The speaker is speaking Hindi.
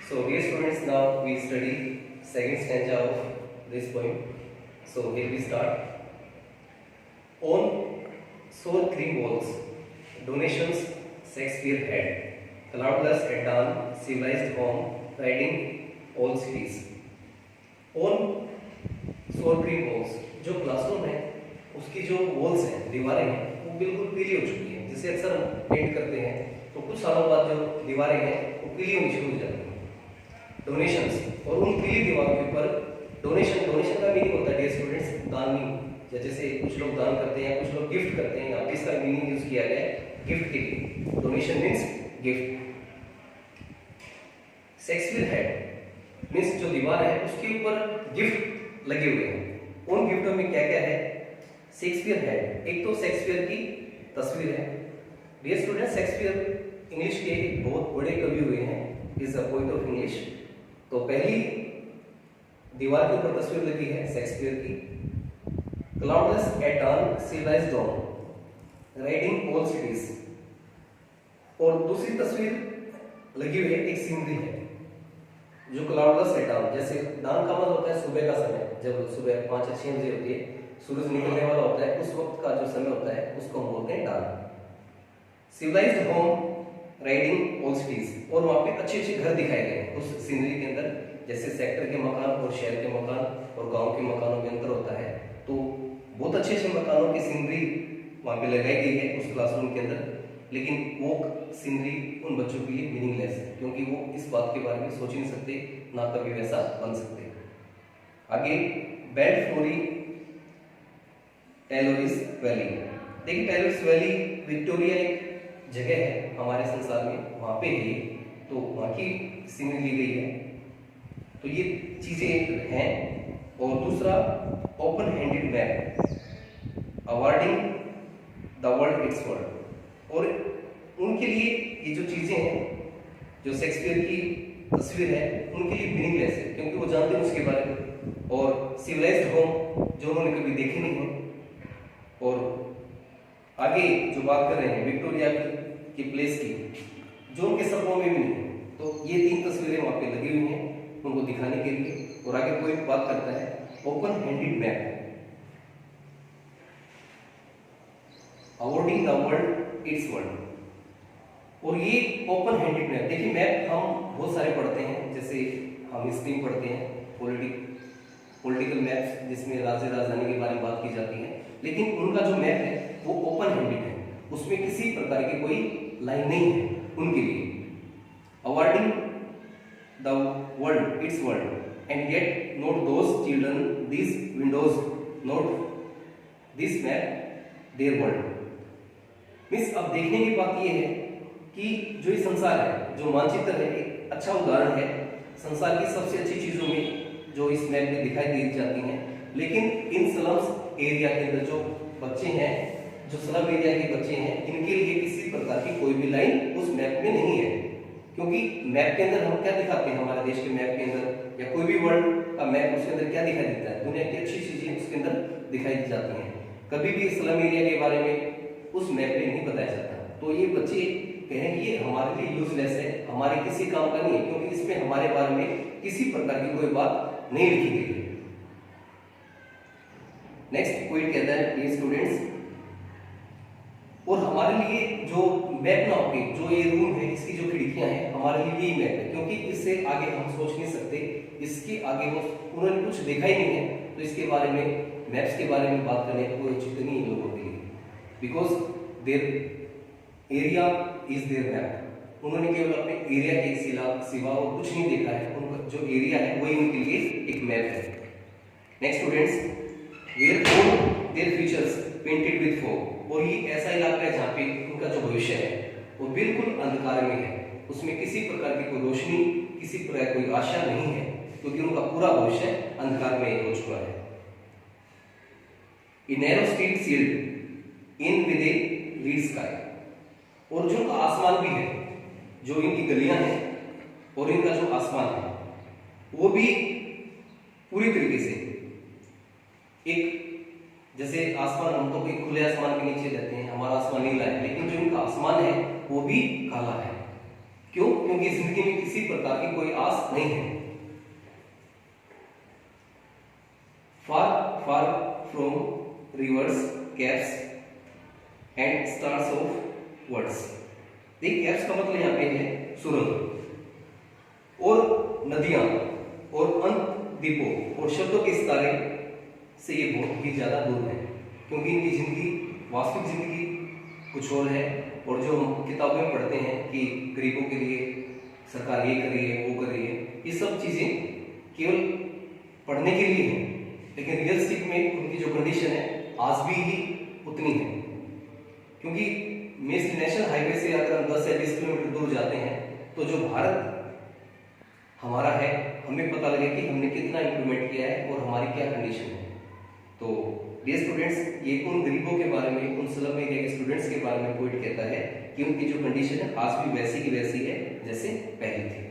So dear students, now we study second stanza of this poem. So here we start. On sore green walls, donations Shakespeare had. Cloudless at dawn, civilized home, riding all cities. On sore green walls, जो क्लासरूम है उसकी जो वॉल्स हैं, दीवारें हैं, वो बिल्कुल पीली हो चुकी हैं। जिसे अक्सर हम पेंट करते हैं तो कुछ सालों बाद जो दीवारें हैं वो पीली होनी शुरू हो जाती हैं। डोनेशंस, और उन पीली दीवारों के ऊपर डोनेशन का मीनिंग होता है डियर स्टूडेंट्स दानी। जैसे कुछ लोग दान करते हैं, कुछ लोग गिफ्ट करते हैं। यहाँ पे इसका मीनिंग यूज किया गया है गिफ्ट के लिए। Donation means gift. Shakespeare head means जो दीवार है उसके ऊपर गिफ्ट लगे हुए हैं। उन गिफ्टों में क्या क्या है? शेक्सपियर हेड, एक तो शेक्सपियर की तस्वीर है। डियर स्टूडेंट्स, शेक्सपियर इंग्लिश के बहुत बड़े कवि हुए हैं, is a poet of English. तो पहली दीवार के ऊपर तस्वीर लगी है शेक्सपियर की। Cloudless at dawn, civilized dawn, riding all cities. और दूसरी तस्वीर लगी हुई है, एक सीनरी है जो क्लाउडलेस एट dawn, जैसे dawn का मतलब होता है सुबह का समय, जब सुबह 5 या 6 बजे होती है, सूरज निकलने वाला होता है, उस वक्त का जो समय होता है उसको हम बोलते हैं dawn। Civilized home, riding all cities, और वहां पे अच्छे अच्छे घर दिखाए गए हैं उस सीनरी के अंदर। जैसे सेक्टर के मकान और शहर के मकान और गांव के मकानों में अंतर होता है, तो बहुत अच्छे अच्छे मकानों की सीनरी वहां पे लगाई गई है उस क्लासरूम के अंदर। लेकिन वो सीनरी उन बच्चों के लिए मीनिंगलेस है, क्योंकि वो इस बात के बारे में सोच ही नहीं सकते, ना कभी वैसा बन सकते। आगे बेल्ट फ्लोरी टेलोरिस वैली। देखिए टेलोरिस वैली विक्टोरिया एक जगह है हमारे संसार में, वहां पे है ये, तो वहां की सीनरी ली गई है। तो ये चीजें हैं। और दूसरा open handed map awarding the world it's world. और उनके लिए ये जो चीजें हैं, जो शेक्सपियर की तस्वीर है, उनके लिए मीनिंगलेस है, क्योंकि वो जानते हैं उसके बारे में। और सिविलाइज्ड होम जो उन्होंने कभी देखी नहीं है। और आगे जो बात कर रहे हैं विक्टोरिया की प्लेस की, जो उनके सपनों में भी नहीं है। तो ये 3 तस्वीरें वहां पे लगी हुई हैं उनको दिखाने के लिए। और आगे कोई बात करता है open handed map awarding the world it's world. और ये ओपन हैंडेड मैप, देखिए मैप हम बहुत सारे पढ़ते हैं, जैसे हम हिस्ट्री में पढ़ते हैं पॉलिटिकल मैप्स, जिसमें राज्य राजधानी के बारे में बात की जाती है। लेकिन उनका जो मैप है वो ओपन हैंडेड है, उसमें किसी प्रकार की कोई लाइन नहीं है उनके लिए। Awarding the world it's world and yet note those children this Windows note this map there world. Means अब देखने की बात यह है कि जो ये संसार है, जो मानचित्र है, एक अच्छा उदाहरण है संसार की सबसे अच्छी चीजों में जो इस मैप में दिखाई दी जाती हैं। लेकिन इन स्लम्स एरिया के अंदर जो बच्चे हैं, जो स्लम एरिया के बच्चे हैं, इनके लिए किसी प्रकार की कोई भी लाइन उस मैप में नहीं है। क्योंकि मैप के अंदर हम क्या दिखाते हैं, हमारे देश के मैप के अंदर या कोई भी वर्ल्ड का मैप, उसके अंदर क्या दिखाई देता है? दुनिया की अच्छी चीजें उसके अंदर दिखाई दी जाती हैं। कभी भी स्लम एरिया के बारे में उस मैप में नहीं बताया जाता। तो ये बच्चे कहें ये हमारे लिए यूजलेस है, हमारे किसी काम का नहीं है, क्योंकि इसमें हमारे बारे में किसी प्रकार की कोई बात नहीं लिखी गई है। नेक्स्ट पॉइंट कहता है डियर स्टूडेंट्स, और हमारे लिए जो मैप ना होके जो ये रूम है, इसकी जो खिड़कियां हैं, हमारे लिए यही मैप है, क्योंकि इससे आगे हम सोच नहीं सकते। इसके आगे वो उन्होंने कुछ देखा ही नहीं है, तो इसके बारे में मैप्स के बारे में बात करने को उचित नहीं है लोगों के लिए, because there area is there map. उन्होंने केवल अपने एरिया के सिवा और कुछ नहीं देखा है, उनका जो एरिया है वही उनके लिए एक मैप है। Next students, where all their futures painted with fog. और ये ऐसा इलाका है जहाँ पे उनका जो भविष्य है वो बिल्कुल अंधकार में है, उसमें किसी प्रकार की कोई रोशनी, किसी प्रकार कोई आशा नहीं है, क्योंकि उनका पूरा भविष्य अंधकार में हो चुका है। A narrow street sealed in with a reed sky. और जो उनका आसमान भी है, जो इनकी गलियां हैं और इनका जो आसमान है, वो भी पूरी तरीके से एक, जैसे आसमान, हम तो एक खुले आसमान के नीचे रहते हैं, हमारा आसमान नीला है, लेकिन जो इनका आसमान है वो भी काला है। क्यों? क्योंकि जिंदगी में किसी प्रकार की कोई आस नहीं है। Far far from reverse, caps and stars of words. देखिए कैप्स का मतलब यहाँ पे है सुरंग, और नदियां और अंत द्वीपों और शब्दों के सितारे से ये बहुत ही ज्यादा दूर है, क्योंकि इनकी जिंदगी, वास्तविक जिंदगी कुछ और है। और जो हम किताबों में पढ़ते हैं कि गरीबों के लिए सरकार ये कर रही है, वो कर रही है, ये सब चीजें केवल पढ़ने के लिए हैं, लेकिन रियलिस्टिक में उनकी जो कंडीशन है आज भी ही उतनी है। क्योंकि नेशनल हाईवे से अगर हम 10 या 20 किलोमीटर दूर जाते हैं तो जो भारत हमारा है, हमें पता लगे कि हमने कितना इंप्रूवमेंट किया है और हमारी क्या कंडीशन है। तो डियर स्टूडेंट्स, ये उन गरीबों के बारे में, उन स्लम एरिया के स्टूडेंट्स के बारे में पोइट कहता है कि उनकी जो कंडीशन है आज भी वैसी की वैसी है जैसे पहले थी।